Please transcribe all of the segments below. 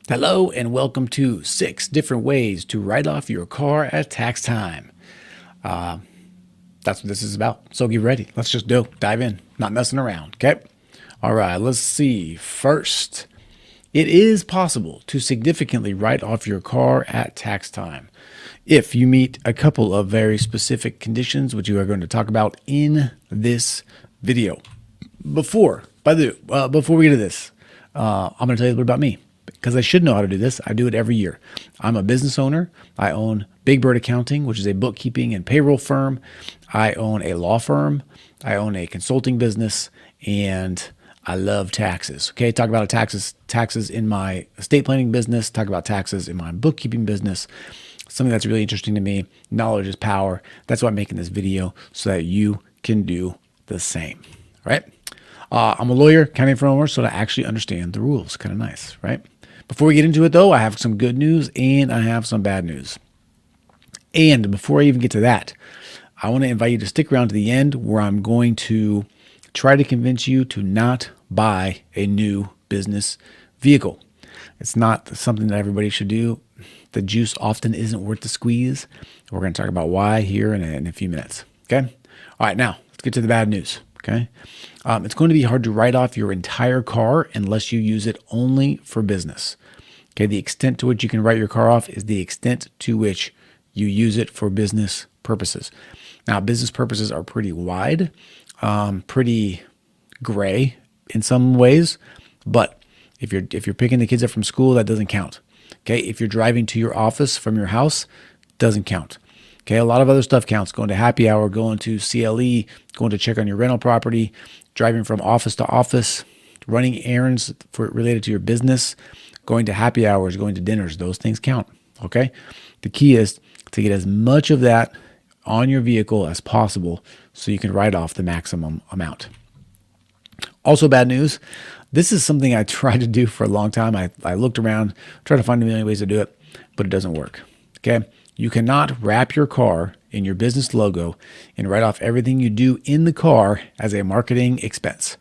Hello and welcome to 6 different ways to write off your car at tax time. That's what this is about. So get ready. Let's just dive in. Not messing around. Okay. All right. Let's see. First, it is possible to significantly write off your car at tax time if you meet a couple of very specific conditions, which we are going to talk about in this video. Before we get to this, I'm going to tell you a little bit about me, because I should know how to do this. I do it every year. I'm a business owner. I own Big Bird Accounting, which is a bookkeeping and payroll firm. I own a law firm. I own a consulting business, and I love taxes. Okay, talk about taxes in my estate planning business. Talk about taxes in my bookkeeping business. Something that's really interesting to me. Knowledge is power. That's why I'm making this video, so that you can do the same. All right. I'm a lawyer, accounting firm owner, so I actually understand the rules. Kind of nice, right? Before we get into it, though, I have some good news and I have some bad news. And before I even get to that, I want to invite you to stick around to the end, where I'm going to try to convince you to not buy a new business vehicle. It's not something that everybody should do. The juice often isn't worth the squeeze. We're going to talk about why here in a few minutes. Okay? All right, now let's get to the bad news. Okay. It's going to be hard to write off your entire car unless you use it only for business. Okay. The extent to which you can write your car off is the extent to which you use it for business purposes. Now, business purposes are pretty wide, pretty gray in some ways, but if you're picking the kids up from school, that doesn't count. Okay. If you're driving to your office from your house, doesn't count. Okay, a lot of other stuff counts. Going to happy hour, going to CLE, going to check on your rental property, driving from office to office, running errands related to your business, going to happy hours, going to dinners. Those things count. Okay, the key is to get as much of that on your vehicle as possible so you can write off the maximum amount. Also, bad news. This is something I tried to do for a long time. I looked around, tried to find a million ways to do it, but it doesn't work. Okay. You cannot wrap your car in your business logo and write off everything you do in the car as a marketing expense.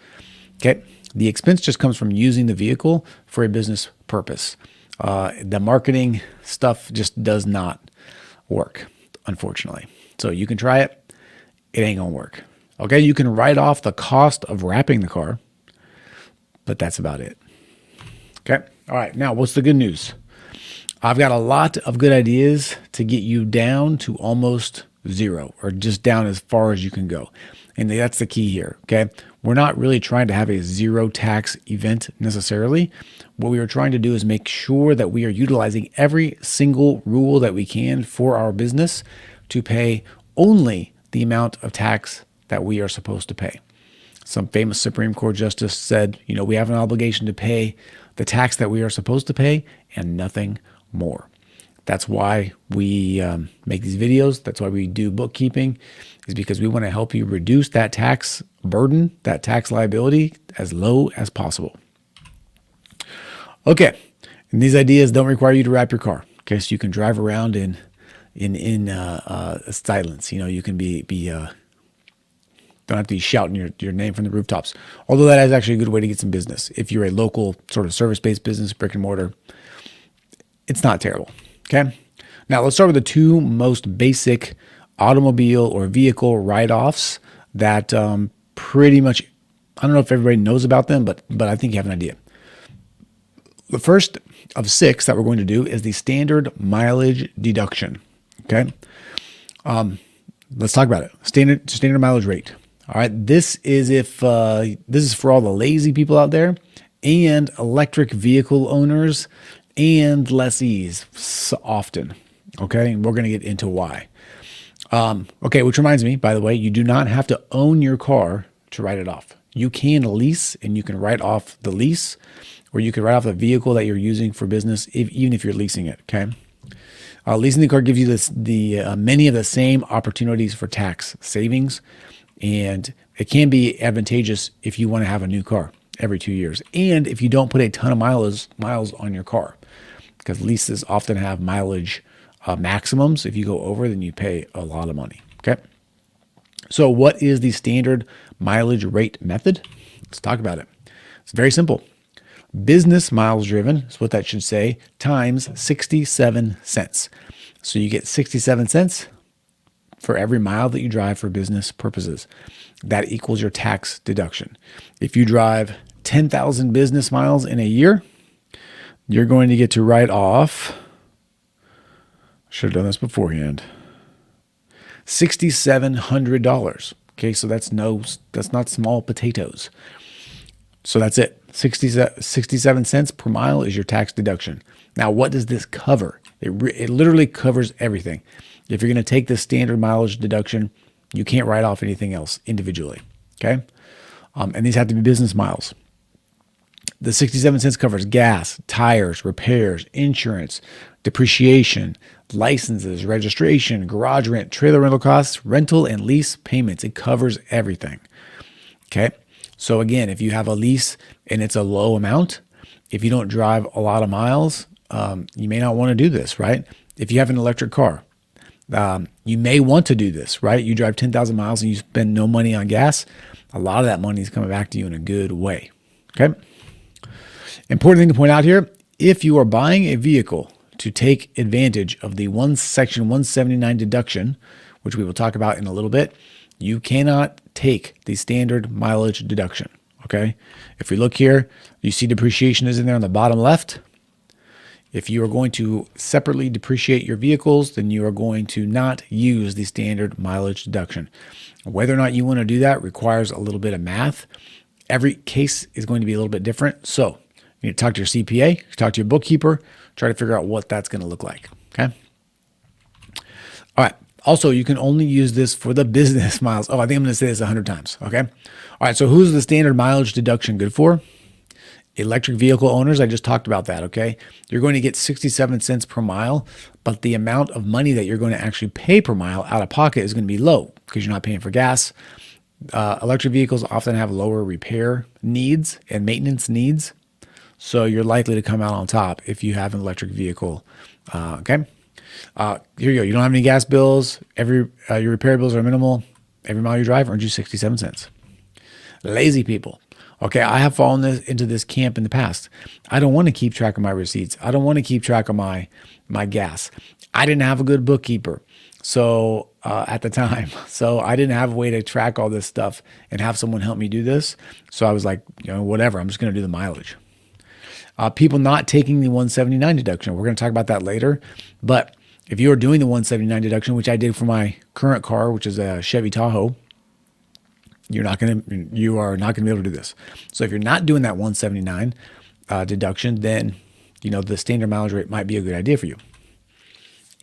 Okay. The expense just comes from using the vehicle for a business purpose. The marketing stuff just does not work, unfortunately. So you can try it. It ain't going to work. Okay. You can write off the cost of wrapping the car, but that's about it. Okay. All right. Now, what's the good news? I've got a lot of good ideas to get you down to almost zero, or just down as far as you can go. And that's the key here. Okay. We're not really trying to have a zero tax event necessarily. What we are trying to do is make sure that we are utilizing every single rule that we can for our business to pay only the amount of tax that we are supposed to pay. Some famous Supreme Court justice said, we have an obligation to pay the tax that we are supposed to pay and nothing more. That's why we make these videos. That's why we do bookkeeping, is because we want to help you reduce that tax burden, that tax liability, as low as possible. Okay, and these ideas don't require you to wrap your car. Okay, so you can drive around in silence. You can don't have to be shouting your name from the rooftops. Although that is actually a good way to get some business. If you're a local sort of service-based business, brick and mortar, it's not terrible. Okay. Now let's start with the two most basic automobile or vehicle write-offs that pretty much, I don't know if everybody knows about them, but I think you have an idea. The first of 6 that we're going to do is the standard mileage deduction. Okay. Let's talk about it. Standard mileage rate. All right. This is for all the lazy people out there and electric vehicle owners and lessees often. Okay. And we're going to get into why. Okay. Which reminds me, by the way, you do not have to own your car to write it off. You can lease, and you can write off the lease, or you can write off the vehicle that you're using for business, even if you're leasing it. Okay. Leasing the car gives you many of the same opportunities for tax savings, and it can be advantageous if you want to have a new car every 2 years, and if you don't put a ton of miles on your car, because leases often have mileage maximums. If you go over, then you pay a lot of money. Okay. So what is the standard mileage rate method? Let's talk about it. It's very simple. Business miles driven is what that should say, times 67 cents. So you get 67 cents for every mile that you drive for business purposes. That equals your tax deduction. If you drive 10,000 business miles in a year, you're going to get to write off, should have done this beforehand, $6,700. Okay, so that's not small potatoes. So that's it. 67 cents per mile is your tax deduction. Now, what does this cover? It literally covers everything. If you're going to take the standard mileage deduction, you can't write off anything else individually. Okay, and these have to be business miles. The 67 cents covers gas, tires, repairs, insurance, depreciation, licenses, registration, garage rent, trailer rental costs, rental and lease payments. It covers everything. Okay. So again, if you have a lease and it's a low amount, if you don't drive a lot of miles, you may not want to do this, right? If you have an electric car, you may want to do this, right? You drive 10,000 miles and you spend no money on gas. A lot of that money is coming back to you in a good way. Okay. Important thing to point out here, if you are buying a vehicle to take advantage of the Section 179 deduction, which we will talk about in a little bit, you cannot take the standard mileage deduction, okay? If we look here, you see depreciation is in there on the bottom left. If you are going to separately depreciate your vehicles, then you are going to not use the standard mileage deduction. Whether or not you want to do that requires a little bit of math. Every case is going to be a little bit different. So you need to talk to your CPA, talk to your bookkeeper, try to figure out what that's going to look like, okay? All right. Also, you can only use this for the business miles. Oh, I think I'm going to say this 100 times, okay? All right, so who's the standard mileage deduction good for? Electric vehicle owners, I just talked about that, okay? You're going to get 67 cents per mile, but the amount of money that you're going to actually pay per mile out of pocket is going to be low because you're not paying for gas. Electric vehicles often have lower repair needs and maintenance needs, so you're likely to come out on top if you have an electric vehicle, okay? Here you go. You don't have any gas bills. Your repair bills are minimal. Every mile you drive earns you 67 cents. Lazy people. Okay, I have fallen into this camp in the past. I don't want to keep track of my receipts. I don't want to keep track of my gas. I didn't have a good bookkeeper, so at the time, so I didn't have a way to track all this stuff and have someone help me do this. So I was like, whatever. I'm just going to do the mileage. People not taking the 179 deduction. We're going to talk about that later, but if you are doing the 179 deduction, which I did for my current car, which is a Chevy Tahoe, you are not going to be able to do this. So if you're not doing that 179 deduction, then the standard mileage rate might be a good idea for you.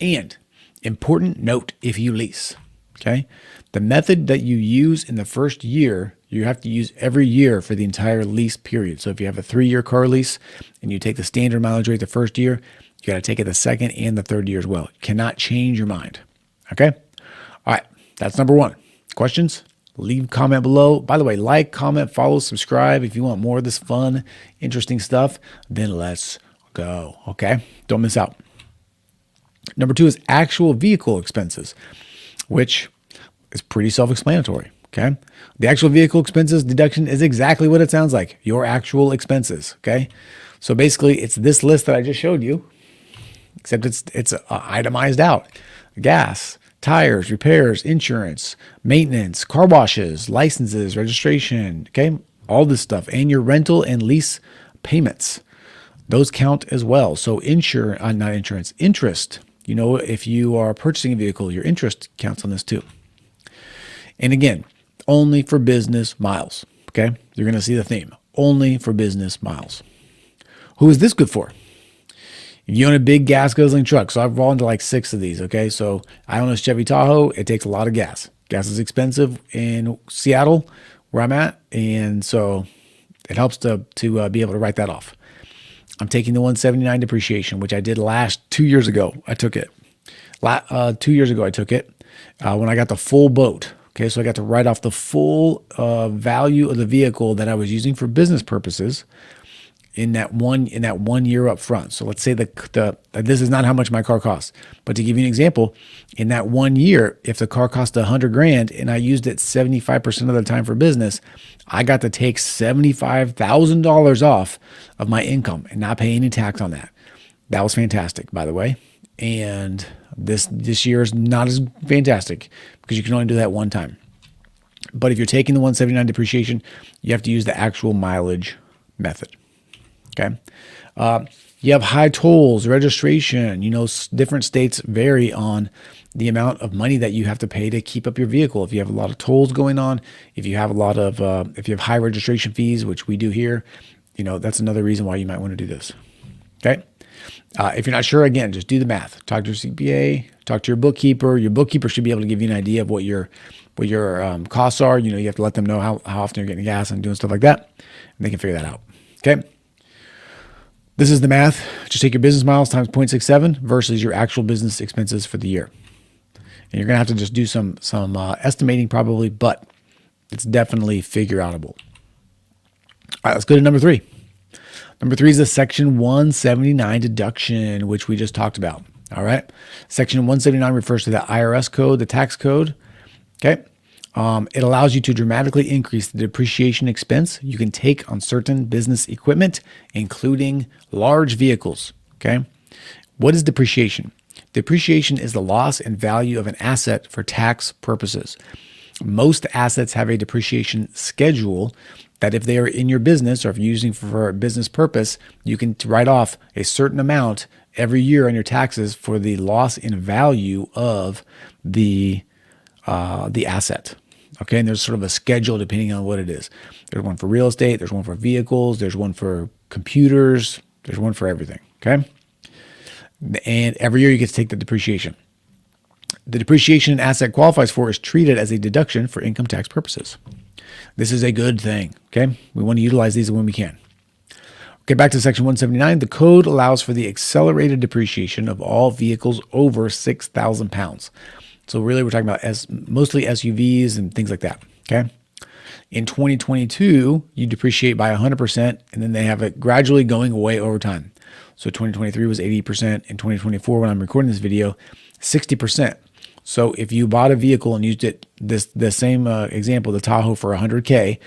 And important note, if you lease, okay, the method that you use in the first year, you have to use every year for the entire lease period. So if you have a 3-year car lease and you take the standard mileage rate the first year, you got to take it the second and the third year as well. You cannot change your mind. Okay. All right. That's number one. Questions? Leave a comment below. By the way, like, comment, follow, subscribe. If you want more of this fun, interesting stuff, then let's go. Okay. Don't miss out. Number 2 is actual vehicle expenses, which is pretty self-explanatory. Okay. The actual vehicle expenses deduction is exactly what it sounds like. Your actual expenses. Okay. So basically it's this list that I just showed you, except it's itemized out. Gas, tires, repairs, insurance, maintenance, car washes, licenses, registration, okay? All this stuff. And your rental and lease payments. Those count as well. So interest. If you are purchasing a vehicle, your interest counts on this too. And again, only for business miles, okay? You're going to see the theme. Only for business miles. Who is this good for? If you own a big gas guzzling truck, so I've fallen into like 6 of these, okay? So I own a Chevy Tahoe. It takes a lot of gas. Gas is expensive in Seattle, where I'm at, and so it helps to be able to write that off. I'm taking the 179 depreciation, which I did 2 years ago. I took it. 2 years ago, I took it when I got the full boat. Okay, so I got to write off the full value of the vehicle that I was using for business purposes. in that 1 year up front. So let's say this is not how much my car costs, but to give you an example, in that 1 year, if the car cost $100,000 and I used it 75% of the time for business, I got to take $75,000 off of my income and not pay any tax on that. That was fantastic, by the way. And this year is not as fantastic because you can only do that one time. But if you're taking the 179 depreciation, you have to use the actual mileage method. Okay. You have high tolls, registration. Different states vary on the amount of money that you have to pay to keep up your vehicle. If you have a lot of tolls going on, if you have if you have high registration fees, which we do here, that's another reason why you might want to do this. Okay. If you're not sure, again, just do the math. Talk to your CPA, talk to your bookkeeper. Your bookkeeper should be able to give you an idea of what your costs are. You have to let them know how often you're getting gas and doing stuff like that, and they can figure that out. Okay. This is the math. Just take your business miles times 0.67 versus your actual business expenses for the year. And you're going to have to just do some estimating probably, but it's definitely figure outable. All right, let's go to number 3. Number 3 is the Section 179 deduction, which we just talked about. All right. Section 179 refers to the IRS code, the tax code. Okay. It allows you to dramatically increase the depreciation expense you can take on certain business equipment, including large vehicles. Okay. What is depreciation? Depreciation is the loss in value of an asset for tax purposes. Most assets have a depreciation schedule that if they are in your business or if you're using for a business purpose, you can write off a certain amount every year on your taxes for the loss in value of the asset. Okay, and there's sort of a schedule depending on what it is. There's one for real estate, there's one for vehicles, there's one for computers, there's one for everything. Okay, and every year you get to take the depreciation. The depreciation an asset qualifies for is treated as a deduction for income tax purposes. This is a good thing. Okay, we want to utilize these when we can. Okay, back to Section 179. The code allows for the accelerated depreciation of all vehicles over 6,000 pounds. So really we're talking about mostly SUVs and things like that. Okay. In 2022, you depreciate by 100%, and then they have it gradually going away over time. So 2023 was 80%. In 2024, when I'm recording this video, 60%. So if you bought a vehicle and used it, the same example, the Tahoe for $100K,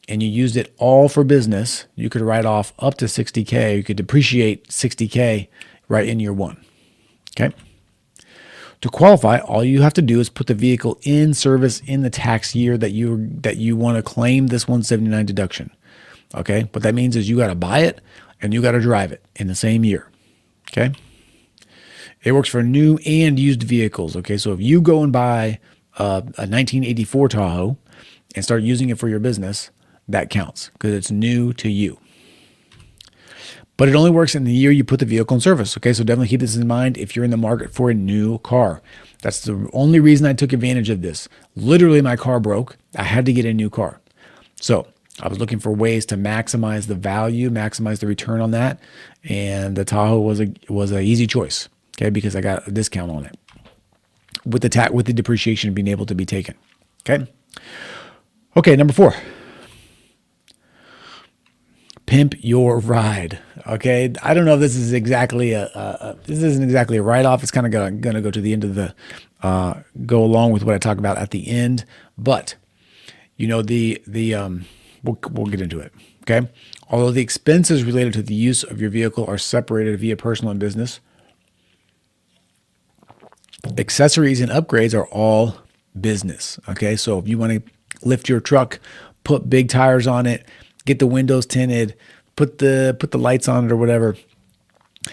and you used it all for business, you could write off up to $60K. You could depreciate $60K right in year one. Okay. To qualify, all you have to do is put the vehicle in service in the tax year that you want to claim this 179 deduction. Okay, what that means is you got to buy it and you got to drive it in the same year. Okay, it works for new and used vehicles. Okay, so if you go and buy a 1984 Tahoe and start using it for your business, that counts because it's new to you. But it only works in the year you put the vehicle in service. Okay, so definitely keep this in mind if you're in the market for a new car. That's the only reason I took advantage of this. Literally, my car broke. I had to get a new car. So I was looking for ways to maximize the value, maximize the return on that. And the Tahoe was an easy choice, okay, because I got a discount on it with the depreciation being able to be taken. Okay, number 4. Pimp your ride. Okay, I don't know if this is exactly this isn't exactly a write-off. It's kind of going to go to the end of the go along with what I talk about at the end. But we'll get into it. Okay, although the expenses related to the use of your vehicle are separated via personal and business, accessories and upgrades are all business. Okay, so if you want to lift your truck, put big tires on it, get the windows tinted, put the lights on it or whatever,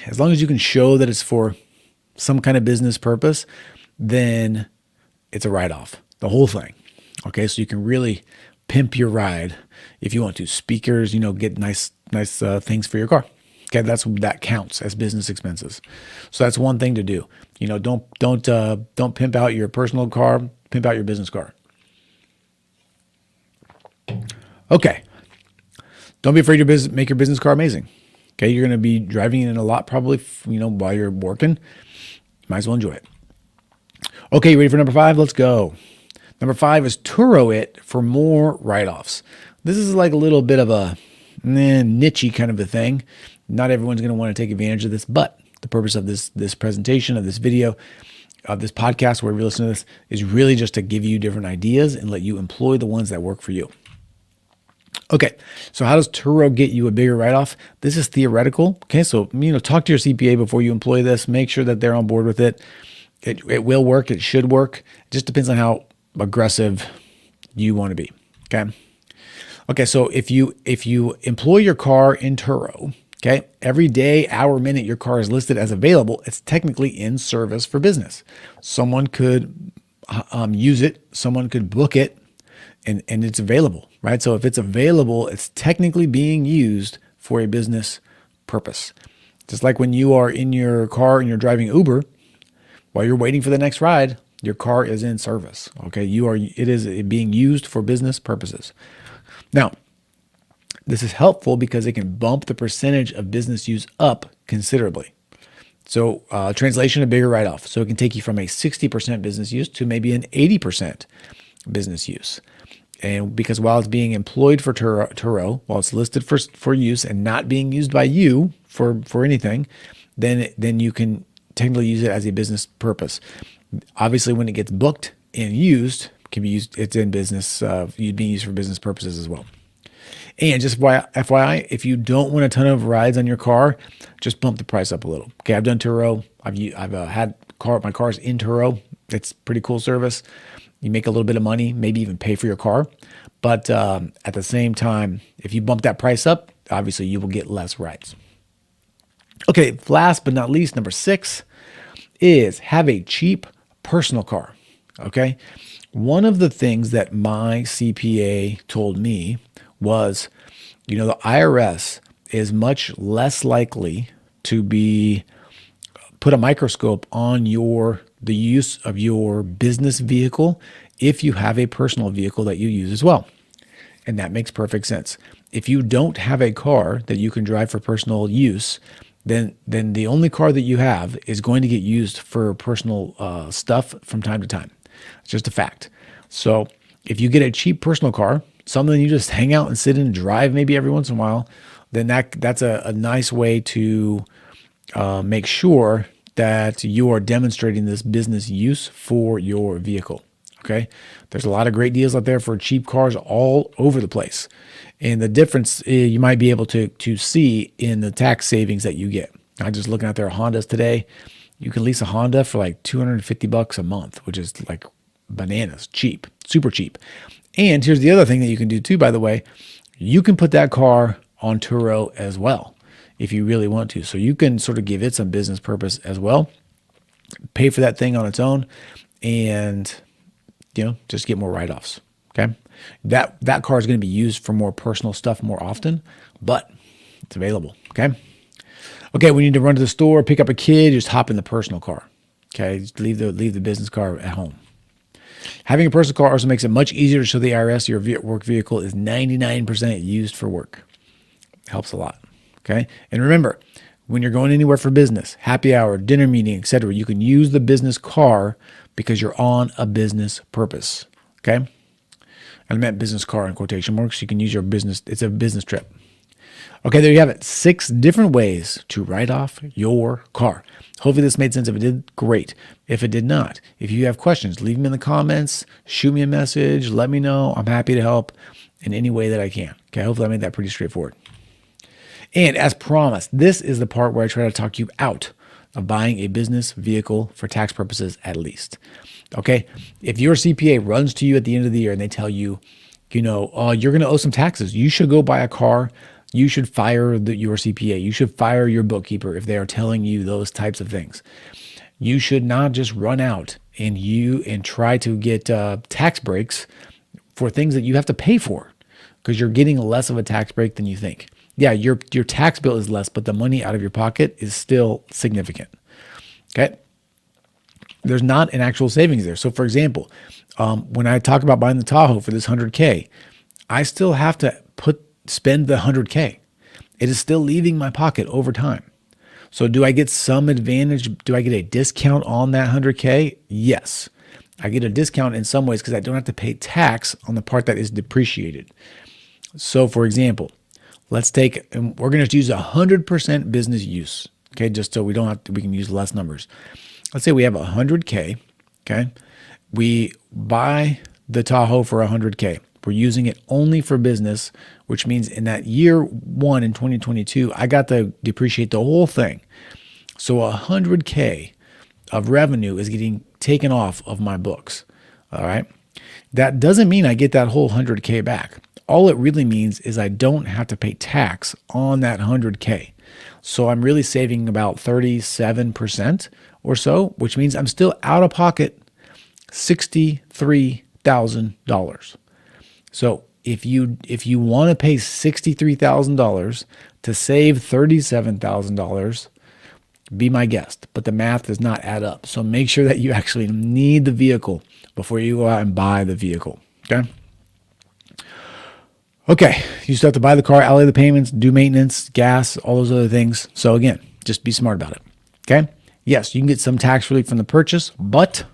as long as you can show that it's for some kind of business purpose, then it's a write-off, the whole thing. Okay, so you can really pimp your ride if you want to. Speakers, get nice things for your car. Okay, that counts as business expenses. So that's one thing to do. Don't pimp out your personal car, pimp out your business car. Okay. Don't be afraid to make your business car amazing. Okay, you're going to be driving it in a lot probably, while you're working. Might as well enjoy it. Okay, ready for number 5? Let's go. Number 5 is Turo it for more write-offs. This is like a little bit of a niche-y kind of a thing. Not everyone's going to want to take advantage of this, but the purpose of this presentation, of this video, of this podcast, where you listen to this, is really just to give you different ideas and let you employ the ones that work for you. Okay, so how does Turo get you a bigger write-off? This is theoretical. Okay, so talk to your CPA before you employ this. Make sure that they're on board with it. It will work. It should work. It just depends on how aggressive you want to be. Okay, so if you employ your car in Turo, okay, every day, hour, minute your car is listed as available, it's technically in service for business. Someone could use it. Someone could book it. And it's available, right? So if it's available, it's technically being used for a business purpose. Just like when you are in your car and you're driving Uber, while you're waiting for the next ride, your car is in service. Okay, it is being used for business purposes. Now, this is helpful because it can bump the percentage of business use up considerably. So translation, a bigger write-off. So it can take you from a 60% business use to maybe an 80% business use. And because while it's being employed for Turo, while it's listed for use and not being used by you for anything, then you can technically use it as a business purpose. Obviously, when it gets booked and used, can be used. It's in business. Being used for business purposes as well. And just FYI, if you don't want a ton of rides on your car, just bump the price up a little. Okay, I've done Turo. I've had my car's in Turo. It's pretty cool service. You make a little bit of money, maybe even pay for your car. But at the same time, if you bump that price up, obviously you will get less rides. Okay, last but not least, number 6 is have a cheap personal car. Okay, one of the things that my CPA told me was, the IRS is much less likely to put a microscope on the use of your business vehicle if you have a personal vehicle that you use as well. And that makes perfect sense. If you don't have a car that you can drive for personal use, then the only car that you have is going to get used for personal stuff from time to time. It's just a fact. So if you get a cheap personal car, something you just hang out and sit in and drive maybe every once in a while, then that's a nice way to make sure that you are demonstrating this business use for your vehicle. Okay, there's a lot of great deals out there for cheap cars all over the place, and the difference you might be able to see in the tax savings that you get. I'm just looking at their Hondas today. You can lease a Honda for like $250 a month, which is like bananas, cheap, super cheap. And here's the other thing that you can do too, by the way, you can put that car on Turo as well if you really want to. So you can sort of give it some business purpose as well, pay for that thing on its own, and just get more write-offs. Okay, that car is going to be used for more personal stuff more often, but it's available. Okay, we need to run to the store, pick up a kid, just hop in the personal car. Okay, just leave the business car at home. Having a personal car also makes it much easier to show the IRS your work vehicle is 99% used for work. Helps a lot. Okay. And remember, when you're going anywhere for business, happy hour, dinner meeting, etc., you can use the business car because you're on a business purpose. Okay. I meant business car in quotation marks. You can use your business. It's a business trip. Okay, there you have it. 6 different ways to write off your car. Hopefully this made sense. If it did, great. If it did not, if you have questions, leave them in the comments, shoot me a message, let me know. I'm happy to help in any way that I can. Okay, hopefully I made that pretty straightforward. And as promised, this is the part where I try to talk you out of buying a business vehicle for tax purposes at least. Okay, if your CPA runs to you at the end of the year and they tell you, you're going to owe some taxes, you should go buy a car. You should fire your CPA. You should fire your bookkeeper if they are telling you those types of things. You should not just run out and try to get tax breaks for things that you have to pay for, because you're getting less of a tax break than you think. Yeah, your tax bill is less, but the money out of your pocket is still significant. Okay? There's not an actual savings there. So for example, when I talk about buying the Tahoe for this $100K, I still have to spend the $100K. It is still leaving my pocket over time. So do I get some advantage? Do I get a discount on that $100K? Yes. I get a discount in some ways because I don't have to pay tax on the part that is depreciated. So for example, let's take, and we're going to use 100% business use. Okay. Just so we don't have to, we can use less numbers. Let's say we have 100K. Okay. We buy the Tahoe for 100K. We're using it only for business, which means in that year one in 2022, I got to depreciate the whole thing. So 100K of revenue is getting taken off of my books. All right. That doesn't mean I get that whole 100K back. All it really means is I don't have to pay tax on that 100K. So I'm really saving about 37% or so, which means I'm still out of pocket $63,000. So if you want to pay $63,000 to save $37,000, be my guest, but the math does not add up. So make sure that you actually need the vehicle before you go out and buy the vehicle. Okay, you still have to buy the car, outlay the payments, do maintenance, gas, all those other things. So again, just be smart about it. Okay? Yes, you can get some tax relief from the purchase, but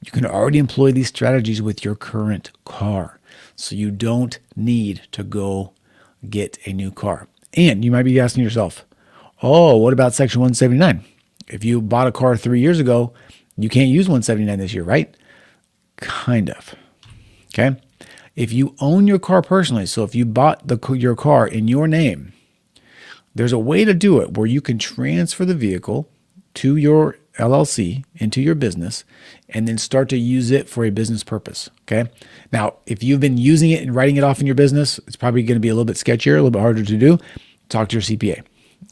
you can already employ these strategies with your current car. So you don't need to go get a new car. And you might be asking yourself, oh, what about Section 179? If you bought a car 3 years ago, you can't use 179 this year, right? Kind of. Okay? If you own your car personally, so if you bought your car in your name, there's a way to do it where you can transfer the vehicle to your LLC into your business and then start to use it for a business purpose. Okay. Now, if you've been using it and writing it off in your business, it's probably going to be a little bit sketchier, a little bit harder to do. Talk to your CPA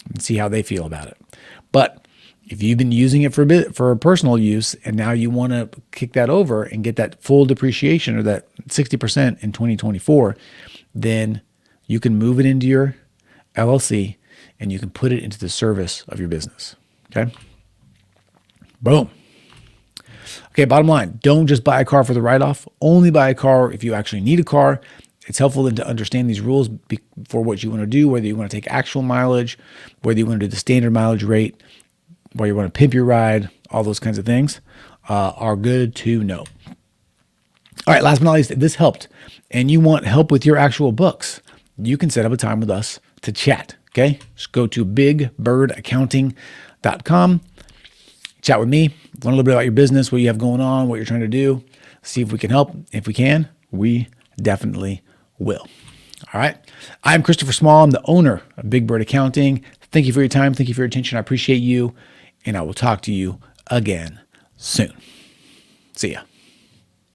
and see how they feel about it. But if you've been using it for personal use and now you want to kick that over and get that full depreciation or that 60% in 2024, then you can move it into your LLC and you can put it into the service of your business. Okay. Boom. Okay, bottom line, don't just buy a car for the write-off. Only buy a car if you actually need a car. It's helpful then to understand these rules for what you want to do, whether you want to take actual mileage, whether you want to do the standard mileage rate, whether you want to pimp your ride, all those kinds of things are good to know. All right, last but not least, if this helped and you want help with your actual books, you can set up a time with us to chat, okay? Just go to bigbird.accounting.com. Chat with me, learn a little bit about your business, what you have going on, what you're trying to do, see if we can help. If we can, we definitely will. All right. I'm Christopher Small. I'm the owner of Big Bird Accounting. Thank you for your time. Thank you for your attention. I appreciate you. And I will talk to you again soon. See ya.